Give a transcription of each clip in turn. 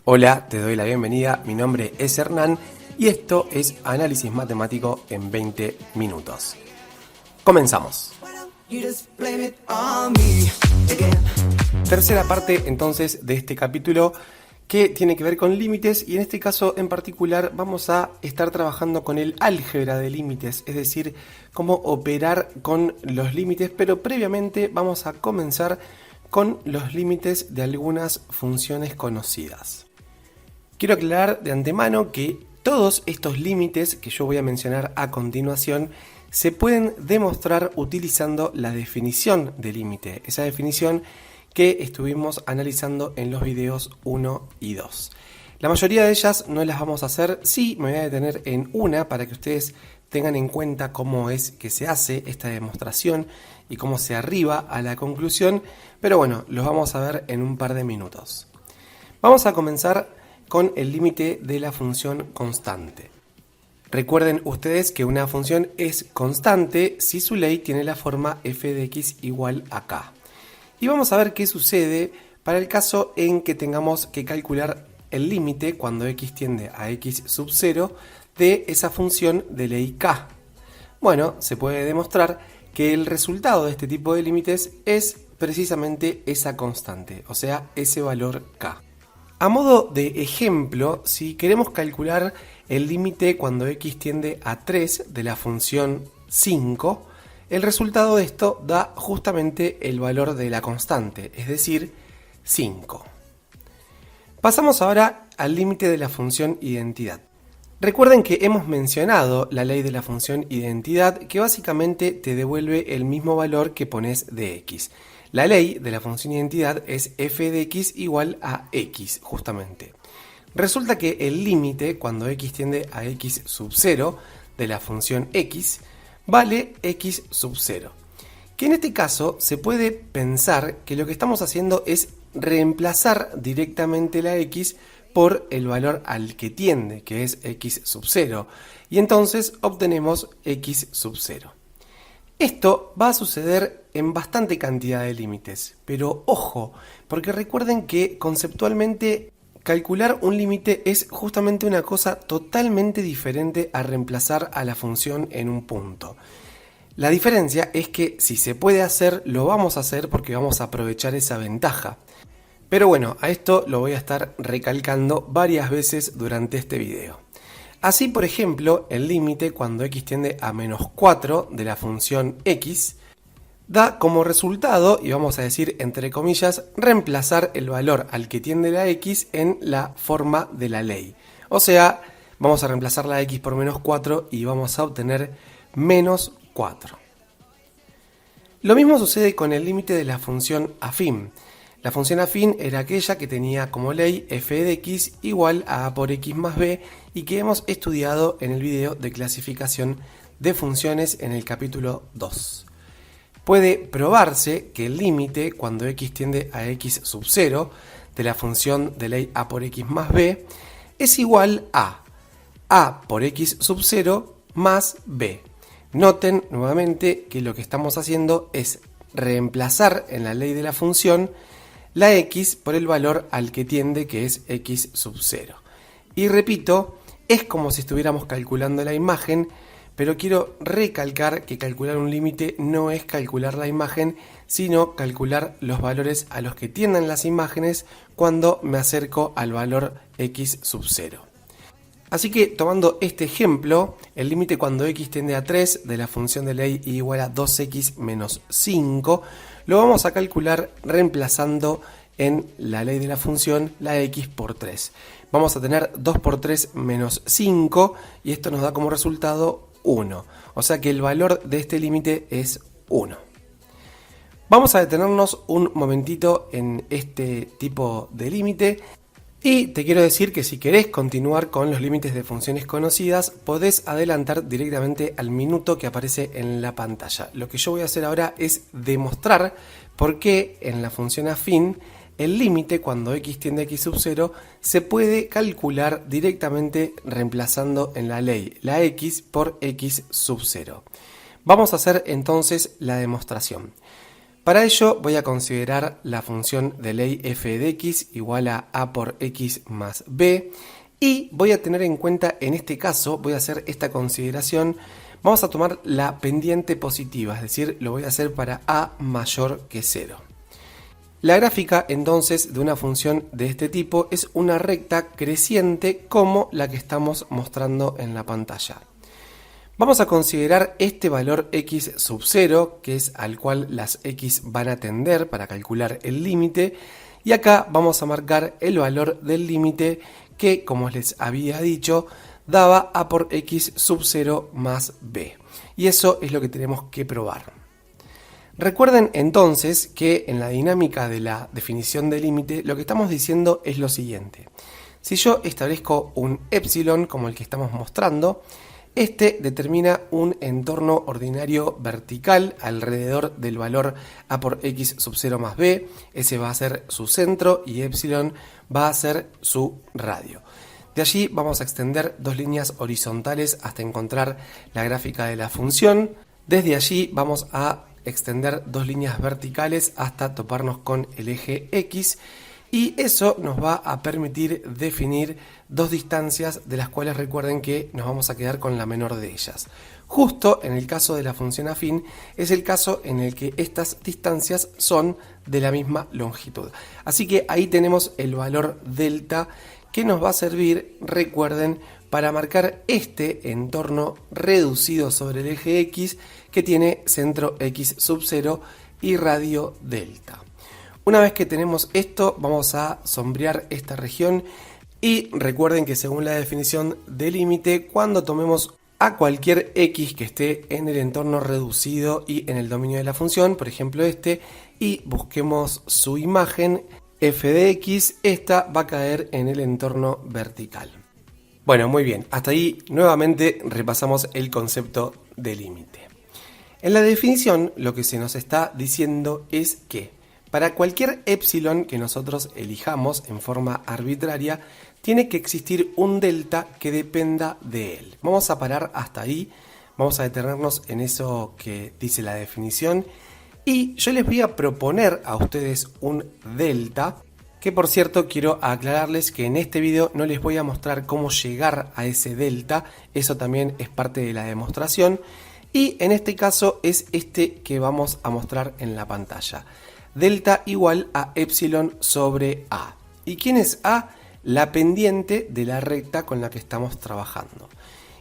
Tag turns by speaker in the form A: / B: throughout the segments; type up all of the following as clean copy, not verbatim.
A: Hola, te doy la bienvenida, mi nombre es Hernán y esto es Análisis Matemático en 20 minutos. Comenzamos. Tercera parte entonces de este capítulo que tiene que ver con límites y en este caso en particular vamos a estar trabajando con el álgebra de límites, es decir, cómo operar con los límites, pero previamente vamos a comenzar con los límites de algunas funciones conocidas. Quiero aclarar de antemano que todos estos límites que yo voy a mencionar a continuación se pueden demostrar utilizando la definición de límite, esa definición que estuvimos analizando en los videos 1 y 2. La mayoría de ellas no las vamos a hacer, sí me voy a detener en una para que ustedes tengan en cuenta cómo es que se hace esta demostración y cómo se arriba a la conclusión, pero bueno, los vamos a ver en un par de minutos. Vamos a comenzar con el límite de la función constante. Recuerden ustedes que una función es constante si su ley tiene la forma f de x igual a k. Y vamos a ver qué sucede para el caso en que tengamos que calcular el límite cuando x tiende a x sub 0 de esa función de ley k. Bueno, se puede demostrar que el resultado de este tipo de límites es precisamente esa constante, o sea, ese valor k. A modo de ejemplo, si queremos calcular el límite cuando x tiende a 3 de la función 5, el resultado de esto da justamente el valor de la constante, es decir, 5. Pasamos ahora al límite de la función identidad. Recuerden que hemos mencionado la ley de la función identidad que básicamente te devuelve el mismo valor que pones de x. La ley de la función identidad es f de x igual a x, justamente. Resulta que el límite, cuando x tiende a x sub 0 de la función x, vale x sub 0. Que en este caso se puede pensar que lo que estamos haciendo es reemplazar directamente la x por el valor al que tiende, que es x sub 0, y entonces obtenemos x sub 0. Esto va a suceder en bastante cantidad de límites, pero ojo, porque recuerden que conceptualmente calcular un límite es justamente una cosa totalmente diferente a reemplazar a la función en un punto. La diferencia es que si se puede hacer, lo vamos a hacer porque vamos a aprovechar esa ventaja. Pero bueno, a esto lo voy a estar recalcando varias veces durante este video. Así, por ejemplo, el límite cuando x tiende a menos 4 de la función x da como resultado, y vamos a decir entre comillas, reemplazar el valor al que tiende la x en la forma de la ley. O sea, vamos a reemplazar la x por menos 4 y vamos a obtener menos 4. Lo mismo sucede con el límite de la función afín. La función afín era aquella que tenía como ley f de x igual a por x más b y que hemos estudiado en el video de clasificación de funciones en el capítulo 2. Puede probarse que el límite cuando x tiende a x sub 0 de la función de ley a por x más b es igual a por x sub 0 más b. Noten nuevamente que lo que estamos haciendo es reemplazar en la ley de la función la x por el valor al que tiende, que es x sub 0. Y repito, es como si estuviéramos calculando la imagen, pero quiero recalcar que calcular un límite no es calcular la imagen, sino calcular los valores a los que tienden las imágenes cuando me acerco al valor x sub 0. Así que tomando este ejemplo, el límite cuando x tiende a 3 de la función de ley igual a 2x menos 5, lo vamos a calcular reemplazando en la ley de la función la x por 3. Vamos a tener 2 por 3 menos 5 y esto nos da como resultado 1. O sea que el valor de este límite es 1. Vamos a detenernos un momentito en este tipo de límite. Y te quiero decir que si querés continuar con los límites de funciones conocidas, podés adelantar directamente al minuto que aparece en la pantalla. Lo que yo voy a hacer ahora es demostrar por qué en la función afín el límite cuando x tiende a x sub 0 se puede calcular directamente reemplazando en la ley la x por x sub 0. Vamos a hacer entonces la demostración. Para ello voy a considerar la función de ley f de x igual a por x más b y voy a tener en cuenta, en este caso, voy a hacer esta consideración, vamos a tomar la pendiente positiva, es decir, lo voy a hacer para a mayor que 0. La gráfica entonces de una función de este tipo es una recta creciente como la que estamos mostrando en la pantalla. Vamos a considerar este valor x sub 0, que es al cual las x van a tender para calcular el límite, y acá vamos a marcar el valor del límite que, como les había dicho, daba a por x sub 0 más b. Y eso es lo que tenemos que probar. Recuerden entonces que en la dinámica de la definición de límite lo que estamos diciendo es lo siguiente. Si yo establezco un epsilon como el que estamos mostrando, este determina un entorno ordinario vertical alrededor del valor a por x sub 0 más b, ese va a ser su centro y epsilon va a ser su radio. De allí vamos a extender dos líneas horizontales hasta encontrar la gráfica de la función. Desde allí vamos a extender dos líneas verticales hasta toparnos con el eje X y eso nos va a permitir definir dos distancias de las cuales recuerden que nos vamos a quedar con la menor de ellas. Justo en el caso de la función afín es el caso en el que estas distancias son de la misma longitud. Así que ahí tenemos el valor delta que nos va a servir, recuerden, para marcar este entorno reducido sobre el eje X que tiene centro X sub 0 y radio delta. Una vez que tenemos esto, vamos a sombrear esta región y recuerden que según la definición de límite, cuando tomemos a cualquier x que esté en el entorno reducido y en el dominio de la función, por ejemplo este, y busquemos su imagen, f de x, esta va a caer en el entorno vertical. Bueno, muy bien, hasta ahí nuevamente repasamos el concepto de límite. En la definición lo que se nos está diciendo es que para cualquier epsilon que nosotros elijamos en forma arbitraria, tiene que existir un delta que dependa de él. Vamos a parar hasta ahí, vamos a detenernos en eso que dice la definición y yo les voy a proponer a ustedes un delta, que por cierto quiero aclararles que en este video no les voy a mostrar cómo llegar a ese delta, eso también es parte de la demostración y en este caso es este que vamos a mostrar en la pantalla. Delta igual a epsilon sobre a. ¿Y quién es a? La pendiente de la recta con la que estamos trabajando.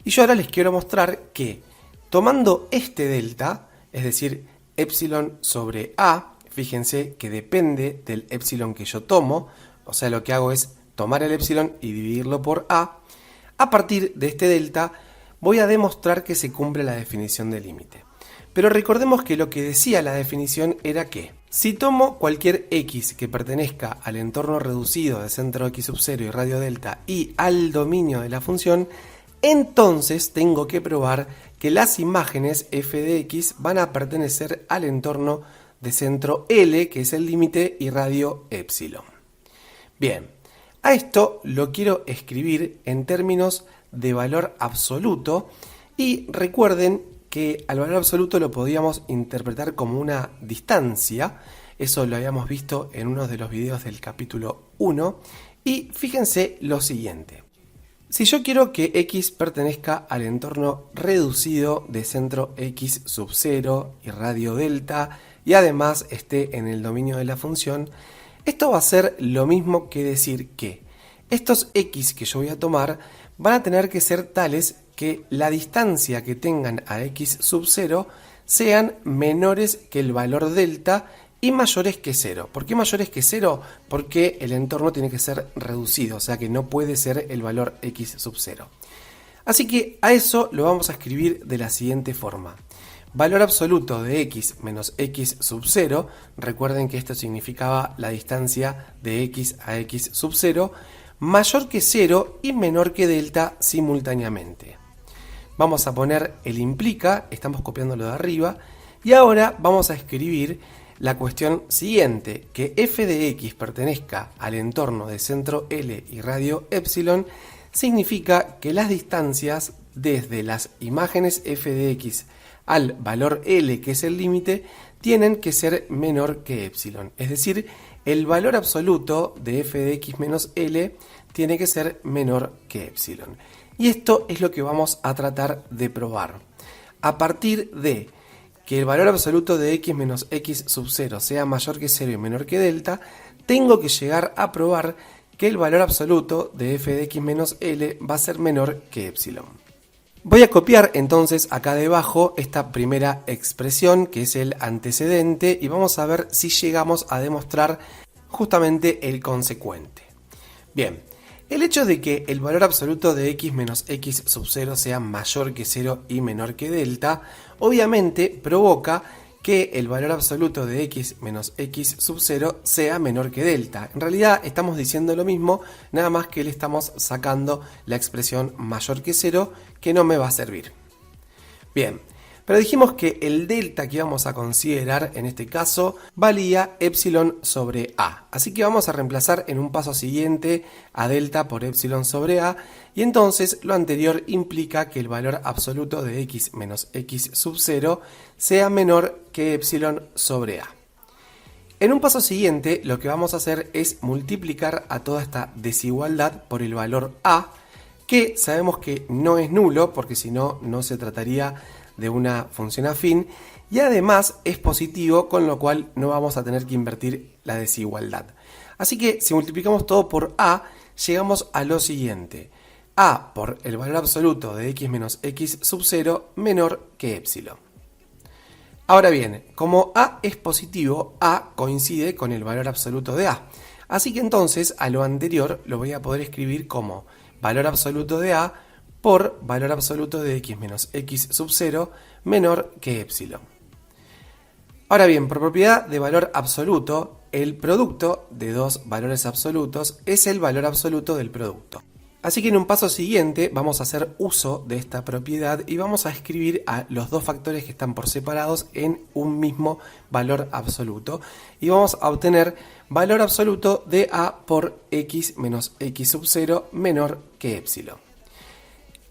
A: Y yo ahora les quiero mostrar que tomando este delta, es decir, epsilon sobre a, fíjense que depende del epsilon que yo tomo, o sea, lo que hago es tomar el epsilon y dividirlo por a partir de este delta voy a demostrar que se cumple la definición de límite. Pero recordemos que lo que decía la definición era que si tomo cualquier x que pertenezca al entorno reducido de centro x sub 0 y radio delta y al dominio de la función, entonces tengo que probar que las imágenes f de x van a pertenecer al entorno de centro L, que es el límite, y radio epsilon. Bien, a esto lo quiero escribir en términos de valor absoluto y recuerden que al valor absoluto lo podíamos interpretar como una distancia, eso lo habíamos visto en uno de los videos del capítulo 1, y fíjense lo siguiente. Si yo quiero que x pertenezca al entorno reducido de centro x sub 0 y radio delta, y además esté en el dominio de la función, esto va a ser lo mismo que decir que estos x que yo voy a tomar van a tener que ser tales que la distancia que tengan a x sub 0 sean menores que el valor delta y mayores que 0. ¿Por qué mayores que 0? Porque el entorno tiene que ser reducido, o sea que no puede ser el valor x sub 0. Así que a eso lo vamos a escribir de la siguiente forma. Valor absoluto de x menos x sub 0, recuerden que esto significaba la distancia de x a x sub 0, mayor que 0 y menor que delta simultáneamente. Vamos a poner el implica, estamos copiándolo de arriba, y ahora vamos a escribir la cuestión siguiente, que f de x pertenezca al entorno de centro L y radio epsilon, significa que las distancias desde las imágenes f de x al valor L, que es el límite, tienen que ser menor que epsilon. Es decir, el valor absoluto de f de x menos L tiene que ser menor que epsilon. Y esto es lo que vamos a tratar de probar. A partir de que el valor absoluto de x menos x sub 0 sea mayor que 0 y menor que delta, tengo que llegar a probar que el valor absoluto de f de x menos L va a ser menor que epsilon. Voy a copiar entonces acá debajo esta primera expresión, que es el antecedente, y vamos a ver si llegamos a demostrar justamente el consecuente. Bien, el hecho de que el valor absoluto de x menos x sub 0 sea mayor que 0 y menor que delta, obviamente provoca que el valor absoluto de x menos x sub 0 sea menor que delta. En realidad estamos diciendo lo mismo, nada más que le estamos sacando la expresión mayor que 0, que no me va a servir. Bien, pero dijimos que el delta que íbamos a considerar en este caso valía epsilon sobre a. Así que vamos a reemplazar en un paso siguiente a delta por epsilon sobre a, y entonces lo anterior implica que el valor absoluto de x menos x sub 0 sea menor que epsilon sobre a. En un paso siguiente lo que vamos a hacer es multiplicar a toda esta desigualdad por el valor a, que sabemos que no es nulo, porque si no, no se trataría de una función afín, y además es positivo, con lo cual no vamos a tener que invertir la desigualdad. Así que si multiplicamos todo por a, llegamos a lo siguiente: a por el valor absoluto de x menos x sub 0 menor que epsilon. Ahora bien, como a es positivo, a coincide con el valor absoluto de a. Así que entonces a lo anterior lo voy a poder escribir como valor absoluto de a por valor absoluto de x menos x sub 0 menor que epsilon. Ahora bien, por propiedad de valor absoluto, el producto de dos valores absolutos es el valor absoluto del producto. Así que en un paso siguiente vamos a hacer uso de esta propiedad y vamos a escribir a los dos factores que están por separados en un mismo valor absoluto. Y vamos a obtener valor absoluto de a por x menos x sub 0 menor que epsilon.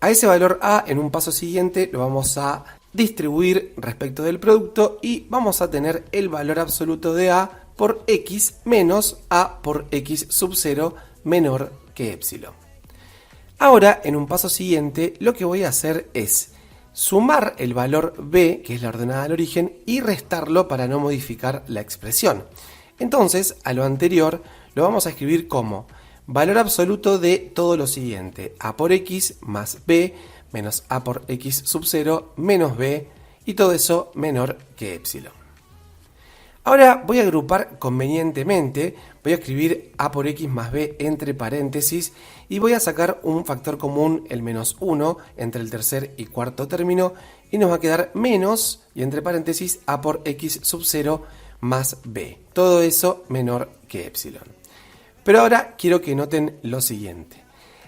A: A ese valor a, en un paso siguiente, lo vamos a distribuir respecto del producto y vamos a tener el valor absoluto de a por x menos a por x sub 0 menor que epsilon. Ahora, en un paso siguiente, lo que voy a hacer es sumar el valor b, que es la ordenada al origen, y restarlo para no modificar la expresión. Entonces, a lo anterior, lo vamos a escribir como valor absoluto de todo lo siguiente: a por x más b menos a por x sub 0 menos b, y todo eso menor que epsilon. Ahora voy a agrupar convenientemente, voy a escribir a por x más b entre paréntesis y voy a sacar un factor común, el menos 1, entre el tercer y cuarto término, y nos va a quedar menos, y entre paréntesis, a por x sub 0 más b. Todo eso menor que epsilon. Pero ahora quiero que noten lo siguiente: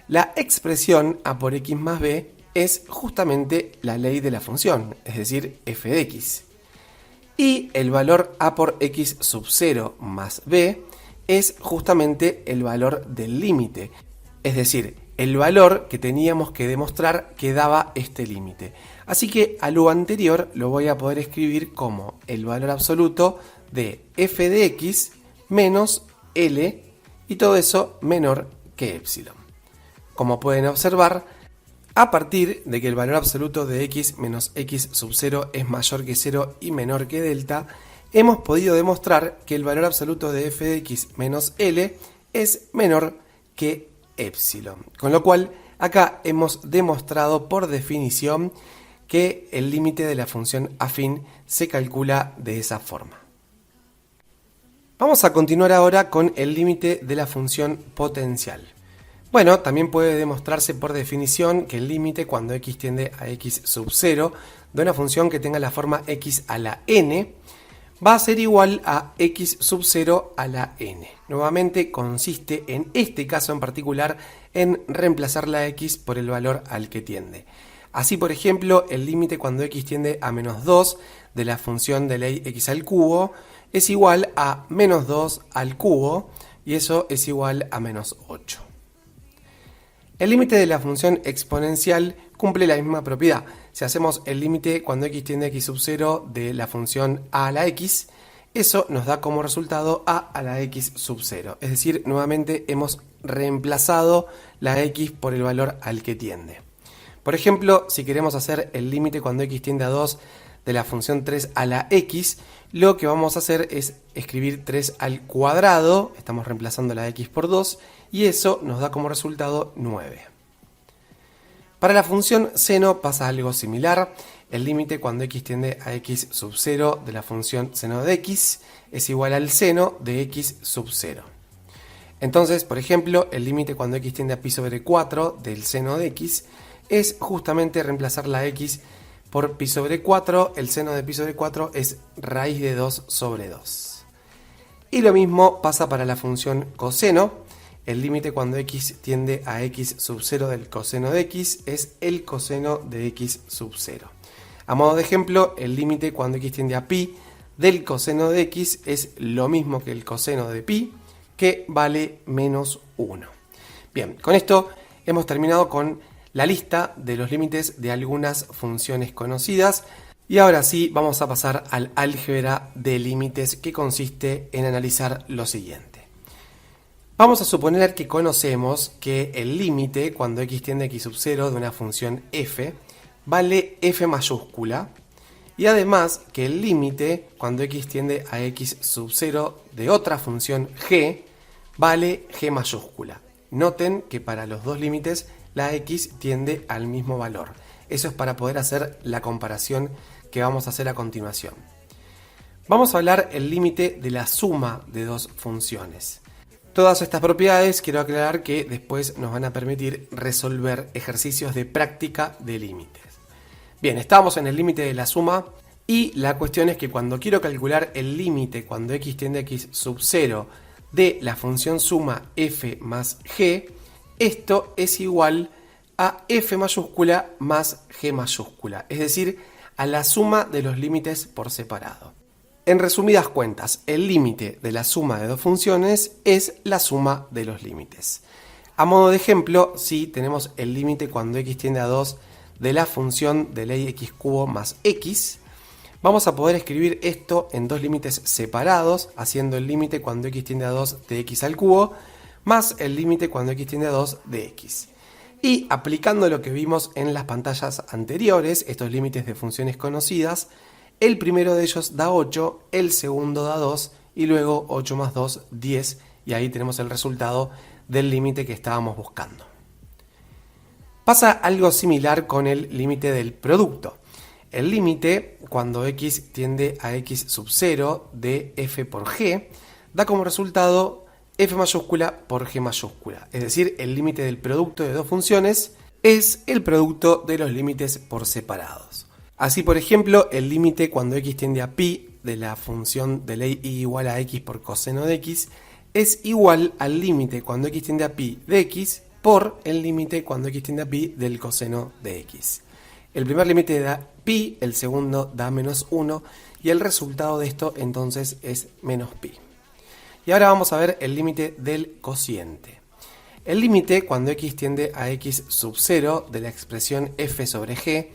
A: la expresión a por x más b es justamente la ley de la función, es decir, f de x. Y el valor a por x sub 0 más b es justamente el valor del límite, es decir, el valor que teníamos que demostrar que daba este límite. Así que a lo anterior lo voy a poder escribir como el valor absoluto de f de x menos L, y todo eso menor que epsilon. Como pueden observar, a partir de que el valor absoluto de x menos x sub 0 es mayor que 0 y menor que delta, hemos podido demostrar que el valor absoluto de f de x menos L es menor que epsilon. Con lo cual, acá hemos demostrado por definición que el límite de la función afín se calcula de esa forma. Vamos a continuar ahora con el límite de la función potencial. Bueno, también puede demostrarse por definición que el límite cuando x tiende a x sub 0 de una función que tenga la forma x a la n va a ser igual a x sub 0 a la n. Nuevamente consiste en este caso en particular en reemplazar la x por el valor al que tiende. Así, por ejemplo, el límite cuando x tiende a menos 2 de la función de ley x al cubo es igual a menos 2 al cubo, y eso es igual a menos 8. El límite de la función exponencial cumple la misma propiedad. Si hacemos el límite cuando x tiende a x sub 0 de la función a la x, eso nos da como resultado a la x sub 0. Es decir, nuevamente hemos reemplazado la x por el valor al que tiende. Por ejemplo, si queremos hacer el límite cuando x tiende a 2 de la función 3 a la x, lo que vamos a hacer es escribir 3 al cuadrado, estamos reemplazando la x por 2, y eso nos da como resultado 9. Para la función seno pasa algo similar. El límite cuando x tiende a x sub 0 de la función seno de x es igual al seno de x sub 0. Entonces, por ejemplo, el límite cuando x tiende a pi sobre 4 del seno de x es justamente reemplazar la x por pi sobre 4. El seno de pi sobre 4 es raíz de 2 sobre 2. Y lo mismo pasa para la función coseno. El límite cuando x tiende a x sub 0 del coseno de x es el coseno de x sub 0. A modo de ejemplo, el límite cuando x tiende a pi del coseno de x es lo mismo que el coseno de pi, que vale menos 1. Bien, con esto hemos terminado con la lista de los límites de algunas funciones conocidas. Y ahora sí, vamos a pasar al álgebra de límites, que consiste en analizar lo siguiente. Vamos a suponer que conocemos que el límite cuando x tiende a x sub 0 de una función f vale f mayúscula, y además que el límite cuando x tiende a x sub 0 de otra función g vale g mayúscula. Noten que para los dos límites la x tiende al mismo valor. Eso es para poder hacer la comparación que vamos a hacer a continuación. Vamos a hablar el límite de la suma de dos funciones. Todas estas propiedades quiero aclarar que después nos van a permitir resolver ejercicios de práctica de límites. Bien, estamos en el límite de la suma y la cuestión es que cuando quiero calcular el límite cuando x tiende a x sub 0 de la función suma f más g, esto es igual a f mayúscula más g mayúscula, es decir, a la suma de los límites por separado. En resumidas cuentas, el límite de la suma de dos funciones es la suma de los límites. A modo de ejemplo, si tenemos el límite cuando x tiende a 2 de la función de ley x cubo más x, vamos a poder escribir esto en dos límites separados, haciendo el límite cuando x tiende a 2 de x al cubo, más el límite cuando x tiende a 2 de x. Y aplicando lo que vimos en las pantallas anteriores, estos límites de funciones conocidas, el primero de ellos da 8, el segundo da 2 y luego 8 más 2, 10, y ahí tenemos el resultado del límite que estábamos buscando. Pasa algo similar con el límite del producto. El límite, cuando x tiende a x sub 0 de f por g, da como resultado f mayúscula por g mayúscula. Es decir, el límite del producto de dos funciones es el producto de los límites por separados. Así, por ejemplo, el límite cuando x tiende a pi de la función de ley y igual a x por coseno de x es igual al límite cuando x tiende a pi de x por el límite cuando x tiende a pi del coseno de x. El primer límite da pi, el segundo da menos 1 y el resultado de esto entonces es menos pi. Y ahora vamos a ver el límite del cociente. El límite cuando x tiende a x sub 0 de la expresión f sobre g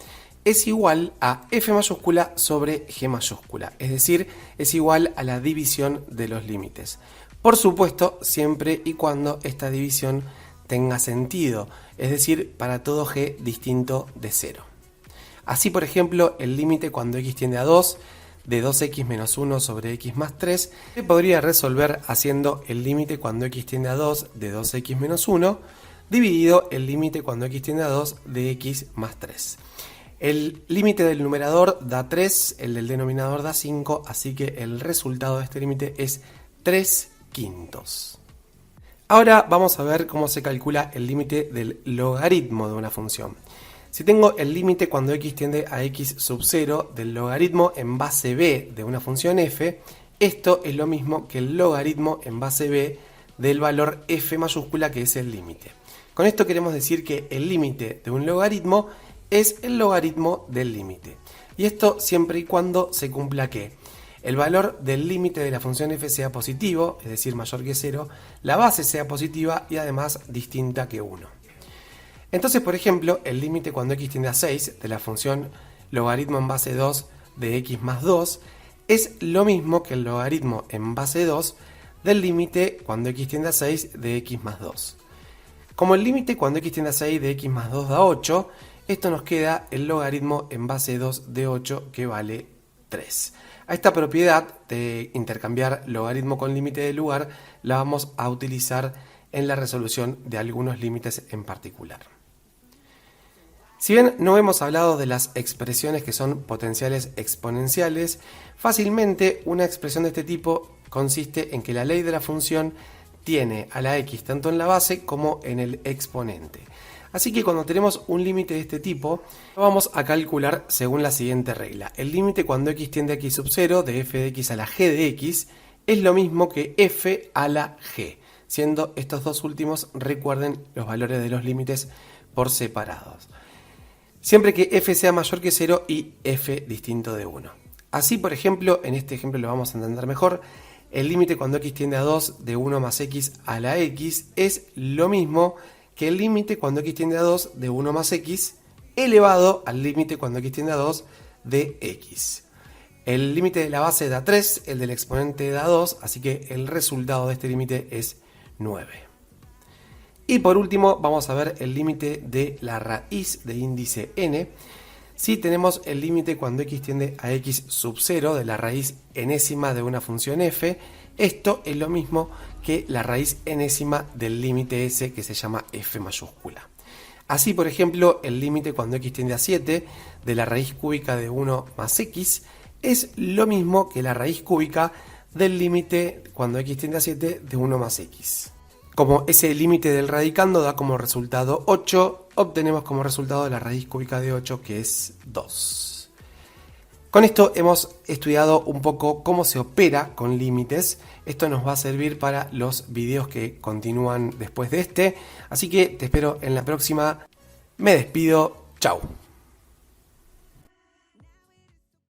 A: es igual a f mayúscula sobre g mayúscula, es decir, es igual a la división de los límites. Por supuesto, siempre y cuando esta división tenga sentido, es decir, para todo g distinto de 0. Así, por ejemplo, el límite cuando x tiende a 2 de 2x menos 1 sobre x más 3 se podría resolver haciendo el límite cuando x tiende a 2 de 2x menos 1 dividido el límite cuando x tiende a 2 de x más 3. El límite del numerador da 3, el del denominador da 5, así que el resultado de este límite es 3/5. Ahora vamos a ver cómo se calcula el límite del logaritmo de una función. Si tengo el límite cuando x tiende a x sub 0 del logaritmo en base b de una función f, esto es lo mismo que el logaritmo en base b del valor f mayúscula, que es el límite. Con esto queremos decir que el límite de un logaritmo es el logaritmo del límite. Y esto siempre y cuando se cumpla que el valor del límite de la función f sea positivo, es decir, mayor que 0, la base sea positiva y además distinta que 1. Entonces, por ejemplo, el límite cuando x tiende a 6 de la función logaritmo en base 2 de x más 2 es lo mismo que el logaritmo en base 2 del límite cuando x tiende a 6 de x más 2. Como el límite cuando x tiende a 6 de x más 2 da 8, esto nos queda el logaritmo en base 2 de 8 que vale 3. A esta propiedad de intercambiar logaritmo con límite de lugar la vamos a utilizar en la resolución de algunos límites en particular. Si bien no hemos hablado de las expresiones que son potenciales exponenciales, fácilmente una expresión de este tipo consiste en que la ley de la función tiene a la x tanto en la base como en el exponente. Así que cuando tenemos un límite de este tipo, lo vamos a calcular según la siguiente regla. El límite cuando x tiende a x sub 0 de f de x a la g de x es lo mismo que f a la g, siendo estos dos últimos, recuerden, los valores de los límites por separados. Siempre que f sea mayor que 0 y f distinto de 1. Así, por ejemplo, en este ejemplo lo vamos a entender mejor, el límite cuando x tiende a 2 de 1 más x a la x es lo mismo que el límite cuando x tiende a 2 de 1 más x elevado al límite cuando x tiende a 2 de x. El límite de la base da 3, el del exponente da 2, así que el resultado de este límite es 9. Y por último vamos a ver el límite de la raíz de índice n. Si tenemos el límite cuando x tiende a x sub 0 de la raíz enésima de una función f, esto es lo mismo que la raíz enésima del límite s que se llama f mayúscula. Así, por ejemplo, el límite cuando x tiende a 7 de la raíz cúbica de 1 más x es lo mismo que la raíz cúbica del límite cuando x tiende a 7 de 1 más x. Como ese límite del radicando da como resultado 8, obtenemos como resultado la raíz cúbica de 8, que es 2. Con esto hemos estudiado un poco cómo se opera con límites. Esto nos va a servir para los videos que continúan después de este. Así que te espero en la próxima. Me despido. Chau.